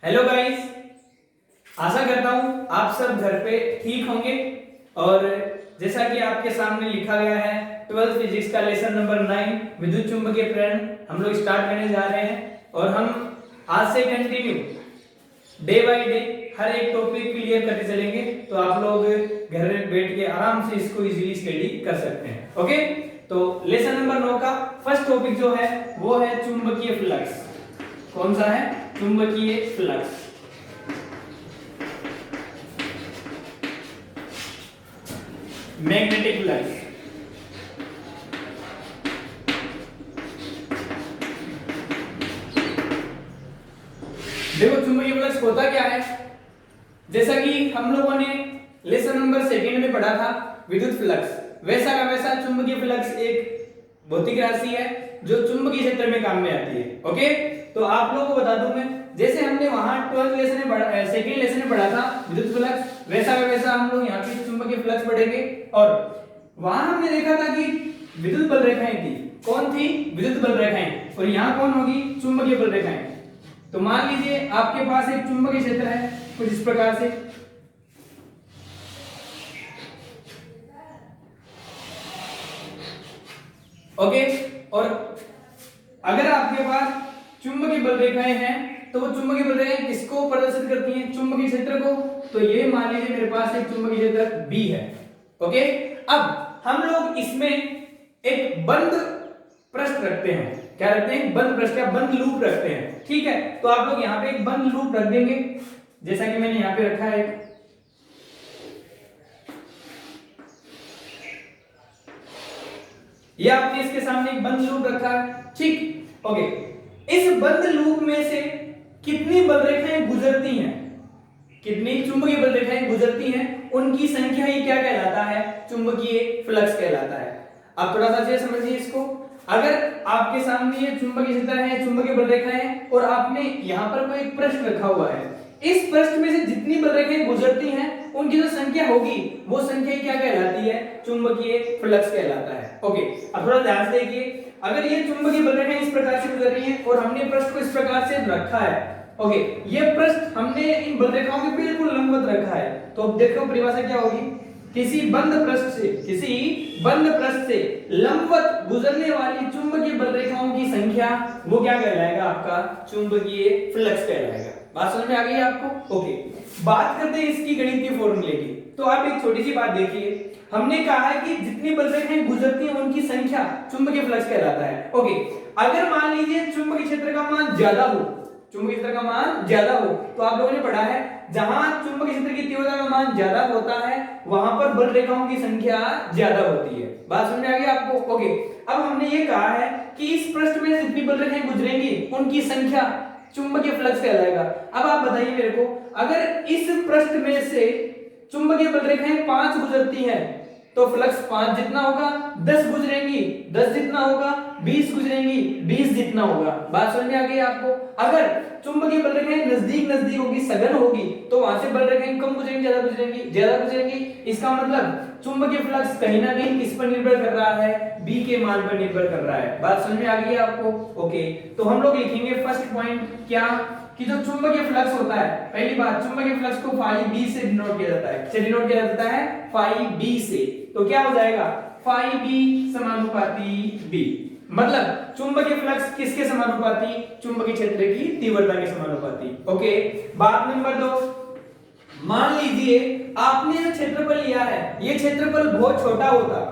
Hello guys, आशा करता हूँ आप सब घर पे ठीक होंगे। और जैसा कि आपके सामने लिखा गया है 12th फिजिक्स का लेसन नंबर 9 विद्युत चुंबकीय प्रेरण हम लोग स्टार्ट करने जा रहे हैं। और हम आज से कंटिन्यू डे बाय डे हर एक टॉपिक क्लियर करते चलेंगे, तो आप लोग घर में बैठ के आराम से इसको इजीली स्टडी कर सकते हैं। ओके, तो लेसन नंबर 9 का फर्स्ट टॉपिक जो है वो है चुंबकीय फ्लक्स। कौन सा है? चुंबकीय फ्लक्स। Magnetic flux. देखो चुंबकीय फ्लक्स होता क्या है, जैसा कि हम लोगों ने लेसन नंबर 2 में पढ़ा था विद्युत फ्लक्स, वैसा का वैसा चुंबकीय फ्लक्स एक भौतिक राशि है जो चुंबकीय क्षेत्र में काम में आती है। ओके, तो आप लोगों को बता दूं मैं, जैसे हमने वहां 12th लेसन में सेकंड लेसन में पढ़ा था विद्युत फ्लक्स, वैसा का वैसा हम लोग यहाँ पे चुंबकीय फ्लक्स पढ़ेंगे। और वहां हमने देखा था कि विद्युत बल रेखाएं थी। कौन थी? विद्युत बल रेखाएं। और यहाँ कौन होगी? चुंबकीय बल रेखाएं। तो मान लीजिए आपके पास एक चुंबकीय क्षेत्र है कुछ इस प्रकार से, ओके। और अगर आपके पास चुंबकीय बल रेखाएं हैं तो वो चुंबकीय बल रेखाएं किसको प्रदर्शित करती हैं? चुंबकीय क्षेत्र को। तो ये मान लीजिए मेरे पास एक चुंबकीय क्षेत्र B है। ओके, अब हम लोग इसमें एक बंद पृष्ठ रखते हैं। क्या रखते हैं? बंद पृष्ठ या बंद लूप रखते हैं। ठीक है, तो आप लोग यहाँ पे एक बंद लूप रख देंगे, जैसा कि मैंने यहाँ पे रखा है। ये आपने इसके सामने एक बंद लूप रखा है, ठीक। ओके, इस बंद लूप में से कितनी बल रेखाएं गुजरती हैं, कितनी चुंबकीय बल रेखाएं गुजरती हैं, उनकी संख्या ही क्या कहलाता है? चुंबकीय फ्लक्स कहलाता है। अब थोड़ा सा अच्छे समझिए इसको। अगर आपके सामने ये चुंबकीय क्षेत्र है, चुंबकीय बल रेखाएं हैं, और आपने यहाँ पर कोई एक पृष्ठ रखा हुआ है, इस पृष्ठ में से जितनी बल रेखाएं गुजरती हैं उनकी जो संख्या होगी वो संख्या क्या कहलाती है? चुंबकीय फ्लक्स कहलाता है। ओके, अब थोड़ा ध्यान से देखिए। अगर ये चुंबकीय बल रेखाएं इस प्रकार से गुजर रही हैं और हमने पृष्ठ को इस प्रकार से रखा है, ओके, ये पृष्ठ हमने इन बल रेखाओं के बिल्कुल लंबवत रखा है, तो अब देखो परिभाषा क्या होगी? किसी बंद पृष्ठ से लंबवत गुजरने वाली चुंबकीय बल रेखाओं की संख्या वो क्या कहलाएगा? आपका चुंबकीय फ्लक्स कहलाएगा। बात समझ में आ गई आपको? ओके, बात करते हैं इसकी गणितीय फॉर्मूले की। तो आप एक छोटी सी बात देखिए, हमने कहा है कि जितनी बल रेखाएं गुजरती हैं उनकी संख्या चुंबकीय फ्लक्स कहलाता है। ओके, अगर मान लीजिए चुंबकीय क्षेत्र का मान ज्यादा हो, चुंबकीय क्षेत्र का मान ज्यादा हो, तो आप लोगों ने पढ़ा है जहां चुंबकीय क्षेत्र की तीव्रता का मान ज्यादा होता है वहां पर बल रेखाओं की संख्या ज्यादा होती है। बात समझ में आ गई आपको? ओके, अब हमने ये कहा है कि इस पृष्ठ में जितनी बल रेखाएं गुजरेंगी उनकी संख्या चुंबकीय फ्लक्स कहलाएगा। अब आप बताइए मेरे को, अगर इस पृष्ठ में से चुंबकीय बल रेखाएं 5 गुजरती हैं तो फ्लक्स 5 जितना होगा, 10 गुजरेंगी 10 जितना होगा, 20 गुजरेंगी 20 जितना होगा। बात समझ में आ गई आपको? अगर चुंबकीय बल रेखाएं नजदीक होगी, सघन होगी, तो वहां से बल रेखाएं कम गुजरेंगी, ज्यादा गुजरेंगी। इसका मतलब चुंबकीय फ्लक्स कहीं ना कहीं किस पर निर्भर कर रहा है? बी के मान पर निर्भर कर रहा है। बात समझ में आ गई आपको? ओके, तो हम लोग लिखेंगे फर्स्ट पॉइंट क्या, कि जो चुंबकीय फ्लक्स होता है, पहली बात चुंबकीय फ्लक्स को फाई बी से डिनोट किया जाता है। डिनोट किया जाता है फाई बी से। तो क्या हो जाएगा? फाई बी समानुपाती बी। मतलब चुंबकीय फ्लक्स किसके समानुपाती? चुंबकीय क्षेत्र की तीव्रता के समानुपाती। ओके, बात नंबर 2, मान लीजिए आपने जो क्षेत्रफल लिया है ये क्षेत्रफल बहुत छोटा होता,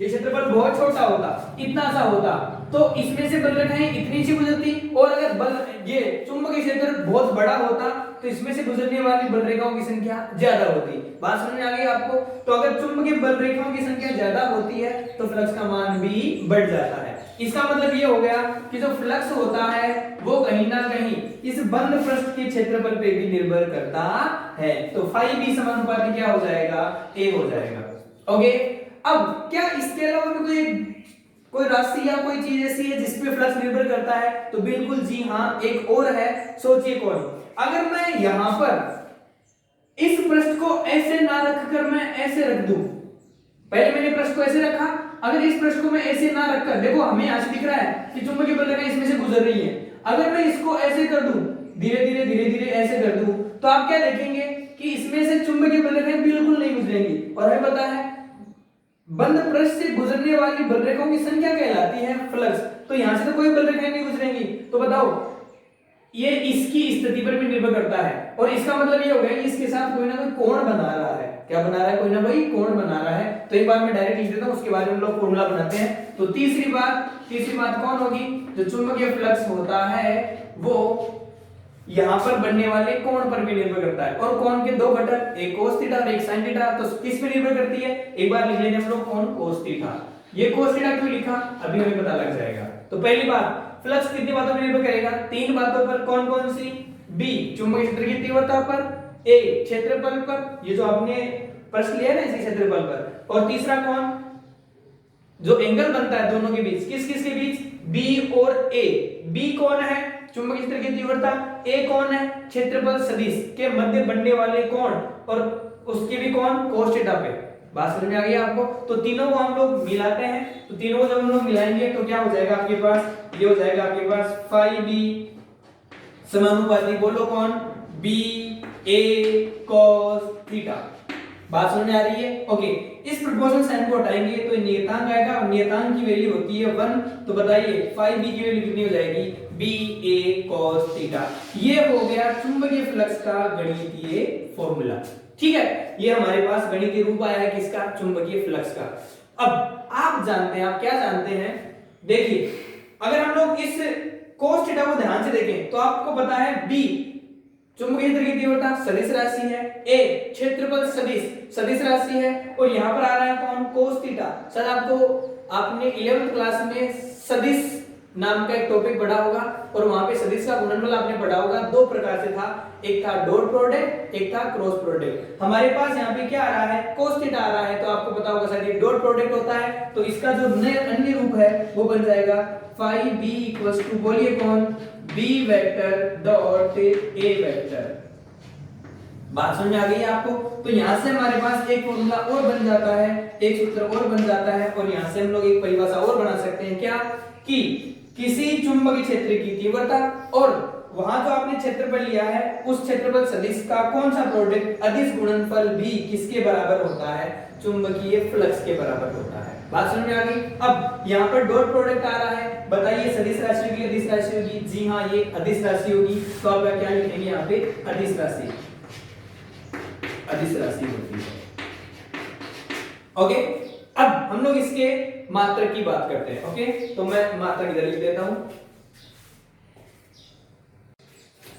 ये क्षेत्रफल बहुत छोटा होता, इतना सा होता, तो इसमें से बल रेखाएं इतनी सी गुजरती, और अगर बल ये चुंबकीय क्षेत्र बहुत बड़ा होता तो इसमें से गुजरने वाली बल रेखाओं की संख्या ज्यादा होती। बात समझ में आ गई आपको? तो अगर चुंबकीय बल रेखाओं की संख्या ज्यादा होती है तो फ्लक्स का मान भी बढ़ जाता है। इसका मतलब ये हो गया कि जो फ्लक्स होता है वो कहीं ना कहीं इस बंद पृष्ठ के क्षेत्रफल पे भी निर्भर करता है। तो फाई बी समानुपाती क्या हो जाएगा? ए हो जाएगा। ओके, अब क्या इसके अलावा भी कोई राशि या कोई चीज ऐसी है जिसपे फ्लक्स निर्भर करता है? तो बिल्कुल जी हाँ, एक और है। सोचिए कौन? अगर मैं यहां पर इस पृष्ठ को ऐसे ना रखकर मैं ऐसे रख दूं, पहले मैंने पृष्ठ को ऐसे रखा, अगर इस पृष्ठ को मैं ऐसे ना रखकर, देखो हमें यहां से दिख रहा है कि चुंबकीय बल रेखाएं इसमें से गुजर रही है, अगर मैं इसको ऐसे कर दूं, धीरे धीरे ऐसे कर दूं तो आप क्या देखेंगे कि इसमें से चुंबकीय बलरेखाएं बिल्कुल नहीं गुजरेंगी। और हमें पता है बंद पृष्ठ से गुजरने वाली बलरेखाओं की संख्या कहलाती है फ्लक्स। तो यहां से तो कोई बलरेखाएं नहीं गुजरेंगी। तो बताओ ये इसकी स्थिति पर भी निर्भर करता है। और इसका मतलब ये हो गया कि इसके साथ कोई ना कोई कोण बना रहा है। क्या बना रहा है? कोई ना कोई कोण बना रहा है। तो एक बार मैं डायरेक्ट लिख देता हूं, उसके बाद हम लोग फॉर्मूला बनाते हैं। तो तीसरी बात कौन होगी? जो चुंबकीय फ्लक्स होता है वो यहां पर बनने वाले कोण पर भी निर्भर करता है। और कोण के दो घटक, एक कोस थीटा और एक साइन थीटा। तो किस पे निर्भर करती है? एक बार लिख लेंगे हम लोग कोण कोस थीटा। ये कोस थीटा क्यों लिखा अभी हमें पता लग जाएगा। तो पहली बात, फ्लक्स कितनी बातों पर निर्भर करेगा? तीन बातों पर। कौन कौन सी? बी चुंबकीय क्षेत्र की तीव्रता पर, ए क्षेत्रफल पर, ये जो आपने प्रश्न लिया ना इसी क्षेत्रफल पर, और तीसरा कौन? जो एंगल बनता है दोनों के बीच। किस किस के बीच? बी और ए। बी कौन है? चुंबकीय क्षेत्र की तीव्रता। ए कौन है? क्षेत्रफल सदिश के मध्य बनने वाले कोण, और उसके भी कौन? कोस थीटा पे। बात समझ में आ गई आपको? तो तीनों को हम लोग मिलाते हैं। तो तीनों को जब हम लोग मिलाएंगे तो क्या हो जाएगा आपके पास? ये हो जाएगा आपके पास फाई बी समानुपाती, बोलो कौन? बी ए कॉस थीटा। बात समझ में आ रही है? ओके, इस प्रोपोर्शनल साइन को हटाएंगे तो नियतांक आएगा, और नियतांक की वैल्यू होती है 1। तो बताइए फाई बी की वैल्यू कितनी हो जाएगी? बी ए कॉस थीटा। ये हो गया चुंबकीय फ्लक्स का गणितीय फॉर्मूला। ठीक है, ये हमारे पास गणितीय रूप आया है किसका? चुंबकीय फ्लक्स का। अब आप जानते हैं, आप क्या जानते हैं? देखिए अगर हम लोग इस कोस थीटा को ध्यान से देखें तो आपको पता है बी चुंबकीय क्षेत्र की तीव्रता सदिश राशि है, ए क्षेत्रफल सदिश राशि है, और यहां पर आ रहा है कौन? Cos theta. सर आपने 11th क्लास में सदिश नाम का एक टॉपिक पढ़ा होगा, और वहां पे सदिश का गुणनफल आपने पढ़ा होगा। दो प्रकार से था, एक था डॉट प्रोडक्ट, एक था क्रॉस प्रोडक्ट। हमारे पास यहाँ पे क्या आ रहा है? कोस थीटा आ रहा है। तो आपको पता होगा शायद ये डॉट प्रोडक्ट होता है। तो इसका जो अन्य रूप है वो बन जाएगा फाई बी इक्वल्स टू, बोलिए कौन? B vector dot A vector. बात समझ में आ गई आपको? तो यहां से हमारे पास एक फॉर्मूला और बन जाता है, एक सूत्र और बन जाता है, और यहां से हम लोग एक परिभाषा और बना सकते हैं। क्या? कि किसी चुंबकीय क्षेत्र की तीव्रता और वहां जो आपने क्षेत्रफल लिया है उस क्षेत्रफल सदिश का कौन सा प्रोडक्ट अदिश गुणनफल भी किसके बराबर होता है? चुंबकीय फ्लक्स के बराबर होता है। बात समझ में आ गई? अब यहाँ पर डॉट प्रोडक्ट आ रहा है, बताइए सदिश राशि होगी अदिश राशि होगी? जी हाँ, ये अदिश राशि होगी। तो आप क्या लिखेंगे यहाँ पे? अदिश राशि होती है। ओके, अब हम लोग इसके मात्रक की बात करते हैं। ओके, तो मैं मात्रक इधर लिख देता हूं।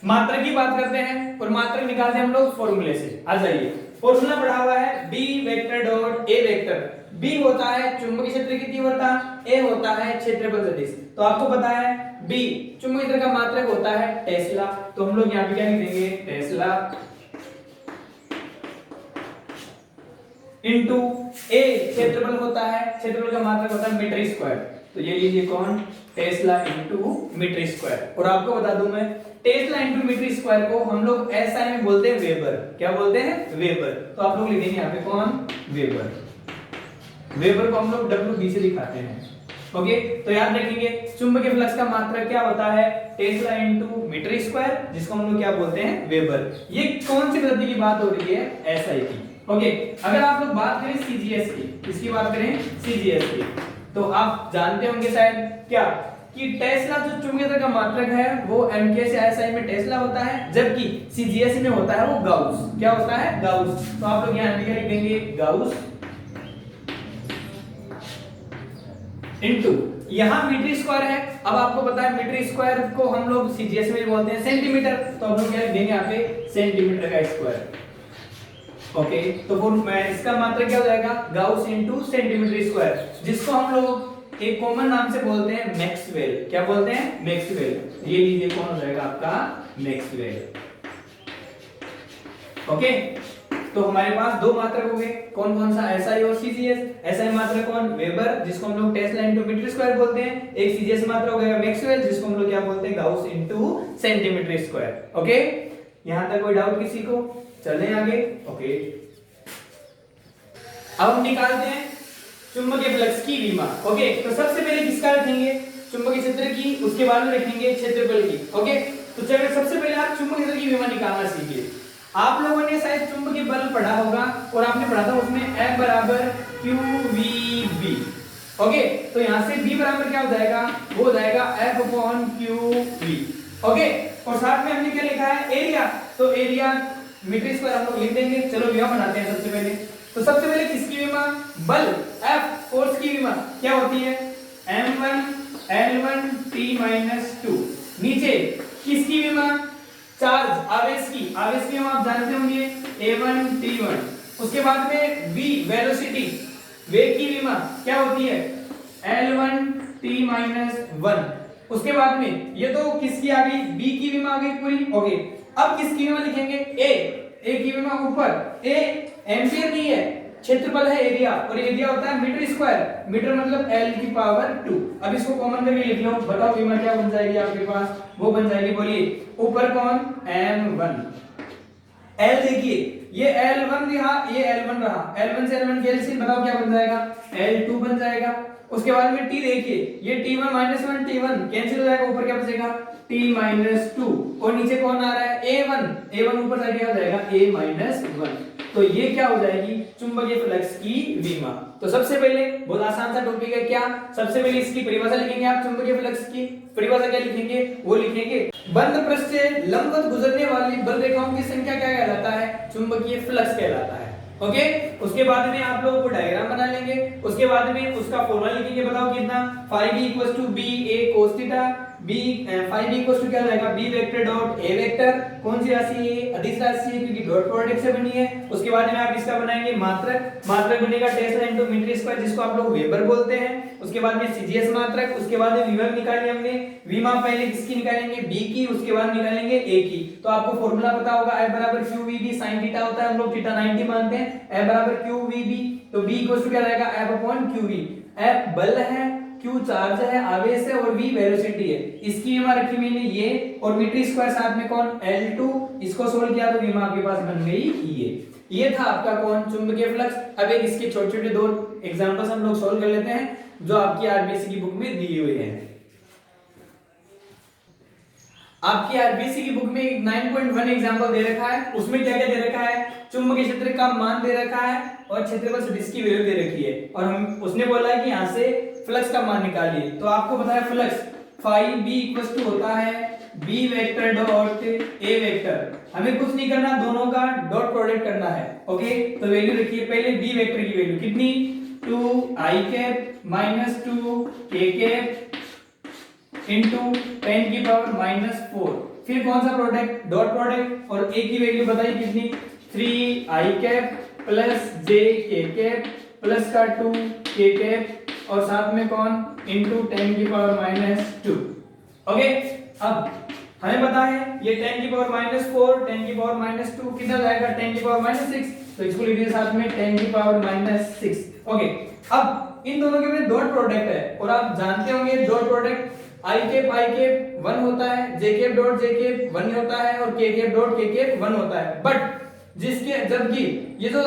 मात्रक की बात करते हैं और मात्रक निकालते हैं हम लोग फॉर्मूले से। आ जाइए, फॉर्मूला पढ़ा हुआ है B vector dot A vector. B होता है चुंबकीय क्षेत्र की तीव्रता, ए होता है क्षेत्रफल सदिश। तो आपको पता है बी चुंबकीय क्षेत्र का मात्रक होता है टेस्ला। तो हम लोग यहाँ पे क्या लिख देंगे? टेस्ला इनटू ए क्षेत्रफल होता है, क्षेत्रफल का मात्रक होता है मीटर स्क्वायर। तो ये लीजिए कौन? Tesla into metre square. और आपको बता दूं मैं, टेस्ला इनटू मीटर स्क्वायर को हम लोग एसआई में बोलते हैं वेबर। क्या बोलते हैं? वेबर। तो आप लोग लिखेंगे यहाँ पे कौन? वेबर। वेबर को हम लोग डब्ल्यू से दिखाते हैं। ओके, तो याद रखेंगे चुंबकीय फ्लक्स का मात्रक क्या होता है? टेस्ला इनटू मीटर स्क्वायर, जिसको हम लोग क्या बोलते हैं? वेबर। ये कौन सी पद्धति की बात हो रही है? एसआई की। ओके, अगर आप लोग बात करें सीजीएस की, किसकी बात करें? सीजीएस की, तो आप जानते होंगे शायद क्या कि टेस्ला जो चुंबकीय क्षेत्र का मात्रक है वो एमके से एसआई में टेस्ला होता है, जबकि सीजीएस में होता है वो गाउस। क्या होता है? गाउस। तो आप लोग यहां लिख देंगे गाउस इनटू, यहां मीटर स्क्वायर है। अब आपको पता है मीटर स्क्वायर को हम लोग सीजीएस में बोलते हैं सेंटीमीटर। तो हम लोग क्या लिख देंगे यहाँ पे? सेंटीमीटर का स्क्वायर। ओके, तो फिर मैं इसका मात्रक क्या हो जाएगा? गाउस इनटू सेंटीमीटर स्क्वायर, जिसको हम लोग एक कॉमन नाम से बोलते हैं मैक्सवेल। क्या बोलते हैं? मैक्सवेल। ये लीजिए कौन हो जाएगा आपका? मैक्सवेल। ओके, तो हमारे पास दो मात्रक हो गए, कौन कौन सा? एसआई और सीजीएस। एसआई मात्रक कौन? वेबर, जिसको हम लोग टेस्ला इनटू मीटर स्क्वायर बोलते हैं। एक सीजीएस मात्रक हो गया मैक्सवेल, जिसको हम लोग क्या बोलते हैं? Gauss into centimetre square. Okay, यहां तक कोई डाउट किसी को? चलें आगे। ओके, अब हम निकालते हैं चुंबकीय फ्लक्स की विमा। ओके, तो सबसे पहले किसका रखेंगे? चुंबकीय क्षेत्र की, उसके बाद में रखेंगे क्षेत्रफल की। ओके, तो चलिए सबसे पहले आप चुंबकीय क्षेत्र की विमा निकालना सीखिए। आप लोगों ने शायद चुंबकीय बल पढ़ा होगा और आपने पढ़ा था उसमें F बराबर QVB। ओके, तो यहां से B बराबर क्या हो जाएगा, वो हो जाएगा F अपॉन QV। ओके, और साथ में हमने क्या लिखा है, एरिया, तो एरिया मीटर स्क्वायर हम लोग लिख देंगे। चलो विमा बनाते हैं सबसे पहले। तो सबसे पहले किसकी विमा, बल F, फोर्स की विमा क्या होती है, M1 L1 T-2। नीचे किसकी विमा, चार्ज, आवेश की विमा आप जानते होंगे A1 T1। उसके बाद में V, वेलोसिटी, वेग की विमा क्या होती है, L1 T-1। उसके बाद में ये तो किसकी आ गई, B की विमा आ गई पूरी। ओके, अब किसकी विमा लिखेंगे, A की विमा ऊपर, A एम्पियर नहीं है, क्षेत्रफल है एरिया, और एरिया होता है मीटर स्क्वायर, मीटर मतलब L की पावर 2। अब इसको कॉमन करके लिख लो, बताओ विमा क्या बन जाएगी आपके पास, वो बन जाएगी, बोलिए ऊपर कौन, M1। L देखिए ये L1 रहा, ये L1 रहा, L1 से L1 कैंसिल, बताओ क्या बन जाएगा, L2 बन जाएगा। उसके बाद में T देखिए, ये T1 -1 T1 कैंसिल हो जाएगा, ऊपर क्या बचेगा, T-2, और नीचे कौन आ रहा है, A1 ऊपर साइड क्या हो जाएगा, A-1। तो ये क्या हो जाएगी, चुंबकीय फ्लक्स की विमा। तो सबसे पहले बहुत आसान सा टॉपिक है, क्या, सबसे पहले इसकी परिभाषा लिखेंगे आप, चुंबकीय फ्लक्स की परिभाषा क्या लिखेंगे, वो लिखेंगे बंद पृष्ठ से लंबवत गुजरने वाली बल रेखाओं की संख्या क्या कहलाता है, चुंबकीय फ्लक्स कहलाता है। ओके, उसके बाद में आप लोगों को डायग्राम बना लेंगे, उसके बाद में उसका फॉर्मूला लिखेंगे, बताओ कितना, phi b a cos theta, phi b क्या हो जाएगा, b vector dot a vector, कौन सी राशि है, अदिश राशि है क्योंकि डॉट प्रोडक्ट से बनी है। उसके बाद में आप इसका बनाएंगे मात्रक, मात्रक बनेगा टेस्ला इनटू मीटर स्क्वायर, जिसको आप लोग वेबर बोलते हैं। उसके बाद में सीजीएस मात्रक, उसके बाद में विभव निकाली हमने, विमा पहले किसकी निकालेंगे, b की, उसके बाद निकालेंगे a की। तो आपको फॉर्मूला पता होगा, F बराबर QVB sin थीटा होता है, हम लोग थीटा 90 मानते हैं, F बराबर QVB, तो b इक्वल टू क्या रहेगा, F अपॉन QV। F बल है, Q चार्ज है, आवेश है, और V वेलोसिटी है। इसकी विमा रखी मैंने ये, और मीटर स्क्वायर साथ में कौन, L2। इसको सोल्व किया तो विमा आपके पास बन गई ये था आपका कौन, चुंबकीय फ्लक्स। अब एक इसके छोटे-छोटे दो एग्जांपल्स हम लोग सोल्व कर लेते हैं जो आपकी आरबीसी की बुक में दिए हुए हैं। आपकी आरबीसी की बुक में 9.1 एग्जांपल दे रखा है, उसमें क्या क्या दे रखा है, चुंबकीय क्षेत्र का मान दे रखा है और क्षेत्रफल सदिश की वैल्यू दे रखी है, और हम उसने बोला है कि यहां से फ्लक्स का मान निकालिए। तो आपको पता है फ्लक्स phi b होता है b vector dot a vector, हमें कुछ नहीं करना, दोनों का डॉट प्रोडक्ट करना है। ओके, तो वैल्यू रखिए पहले b वेक्टर की वैल्यू कितनी, 2i cap minus 2k cap into 10 की पावर -4, फिर कौन सा प्रोडक्ट, डॉट प्रोडक्ट, और a की वैल्यू बताइए कितनी, 3i cap plus jk cap plus का 2k कैप, और साथ में कौन, इनटू 10 की पावर -2। ओके, अब हमें पता है ये 10 की पावर -4, 10 की पावर -2 कितना जाएगा, 10 की पावर -6, तो इसको लिख दीजिए साथ में 10 की पावर -6। ओके, अब इन दोनों के में डॉट प्रोडक्ट है, और आप जानते होंगे डॉट प्रोडक्ट i कैप 1 होता है, j cap dot j cap 1 होता है, और k cap dot k cap 1 होता है। बट जिसके, जबकि ये जो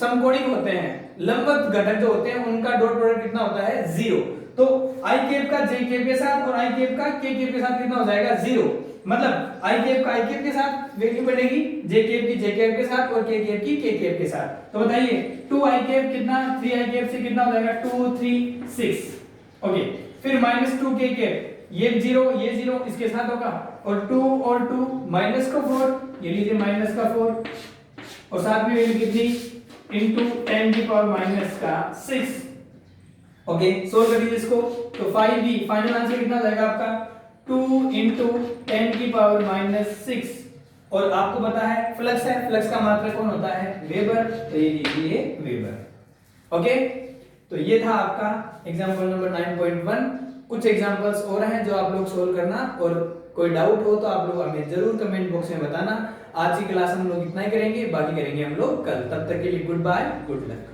समकोणिक होते हैं, लंबवत घटक जो होते हैं, उनका डॉट प्रोडक्ट कितना होता है, 0। तो i कैप का j कैप के साथ और i कैप का k कैप के साथ कितना हो जाएगा, 0। मतलब i कैप का i कैप के साथ वैल्यू बनेगी, j कैप की j कैप के साथ, और k कैप की k कैप के साथ। तो बताइए 2i कैप कितना, 3i कैप से कितना हो जाएगा, 2 3 6। ओके, फिर -2k कैप, ये 0 ये 0 इसके साथ होगा, और 2 और 2 माइनस का 4, ये लीजिए माइनस का 4, और साथ में वैल्यू कितनी, इनटू 10 की पावर -6। ओके, सोल्व कर दीजिए इसको, तो 5b फाइनल आंसर कितना जाएगा आपका, 2 इनटू 10 की पावर -6। और आपको पता है फ्लक्स है, फ्लक्स का मात्रक कौन होता है, वेबर, तो ये लीजिए वेबर। ओके, तो ये था आपका एग्जांपल नंबर 9.1। कुछ एग्जांपल्स और हैं जो आप लोग सोल्व करना, और कोई डाउट हो तो आप लोग हमें जरूर कमेंट बॉक्स में बताना। आज की क्लास हम लोग इतना ही करेंगे, बाकी करेंगे हम लोग कल। तब तक के लिए गुड बाय, गुड लक।